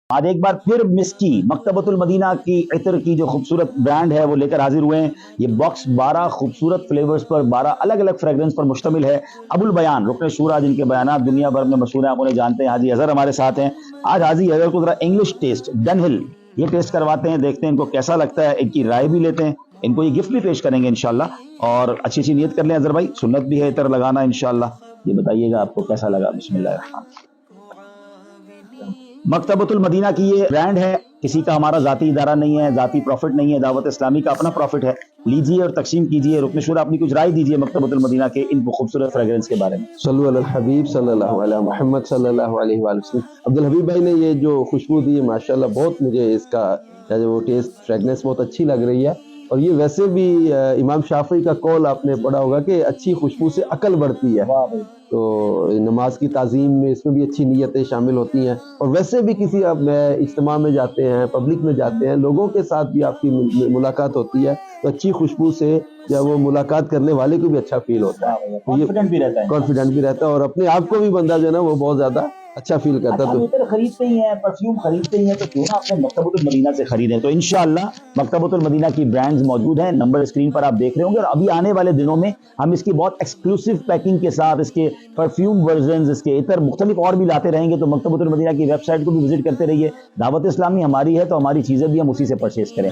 آج ایک بار پھر مسکی مکتبۃ المدینہ کی عطر کی جو خوبصورت برانڈ ہے وہ لے کر حاضر ہوئے ہیں. یہ باکس 12 خوبصورت فلیورز پر 12 الگ الگ فریگرنس پر مشتمل ہے. ابو البیان رکن شورا جن کے بیانات دنیا بھر میں مشہور ہیں، آپ انہیں جانتے ہیں. حاجی اظہر ہمارے ساتھ ہیں. آج حاجی اظہر کو ذرا انگلش ٹیسٹ ڈن ہل یہ ٹیسٹ کرواتے ہیں، دیکھتے ہیں ان کو کیسا لگتا ہے، ان کی رائے بھی لیتے ہیں. ان کو یہ گفٹ بھی پیش کریں گے انشاءاللہ. اور اچھی نیت کر لیں اظہر بھائی، سنت بھی ہے عطر لگانا انشاءاللہ. یہ بتائیے گا آپ کو کیسا لگا. بسم اللہ الرحمن الرحیم. مکتبۃ المدینہ کی یہ برانڈ ہے، کسی کا ہمارا ذاتی ادارہ نہیں ہے، ذاتی پروفٹ نہیں ہے، دعوت اسلامی کا اپنا پروفٹ ہے. لیجیے اور تقسیم کیجیے. رکن شورا اپنی کچھ رائے دیجیے مکتبۃ المدینہ کے ان خوبصورت فریگرنس کے بارے میں. صلو علی الحبیب صلی اللہ علیہ محمد صلی اللہ علیہ وآلہ وسلم. عبدالحبیب بھائی نے یہ جو خوشبو دی ہے ماشاءاللہ بہت مجھے اس کا وہ ٹیسٹ فریگنس بہت اچھی لگ رہی ہے. اور یہ ویسے بھی امام شافعی کا قول آپ نے پڑھا ہوگا کہ اچھی خوشبو سے عقل بڑھتی ہے. تو نماز کی تعظیم میں اس میں بھی اچھی نیتیں شامل ہوتی ہیں. اور ویسے بھی کسی آپ اجتماع میں جاتے ہیں، پبلک میں جاتے ہیں، لوگوں کے ساتھ بھی آپ کی ملاقات ہوتی ہے تو اچھی خوشبو سے یا وہ ملاقات کرنے والے کو بھی اچھا فیل ہوتا ہے، کانفیڈنٹ بھی رہتا ہے اور اپنے آپ کو بھی بندہ جو ہے نا وہ بہت زیادہ اچھا فیل کرتا ہے. تو عطر خریدتے ہی ہیں، پرفیوم خریدتے ہی ہیں، تو کیوں نہ اپنے مکتبۃ المدینہ سے خریدیں. تو انشاءاللہ مکتبۃ المدینہ کی برانڈز موجود ہیں، نمبر اسکرین پر آپ دیکھ رہے ہوں گے. اور ابھی آنے والے دنوں میں ہم اس کی بہت ایکسکلوسیو پیکنگ کے ساتھ اس کے پرفیوم ورژنز، اس کے عطر مختلف اور بھی لاتے رہیں گے. تو مکتبۃ المدینہ کی ویب سائٹ کو بھی وزٹ کرتے رہیے. دعوت اسلامی ہماری ہے تو ہماری چیزیں بھی ہم اسی سے پرچیز کریں.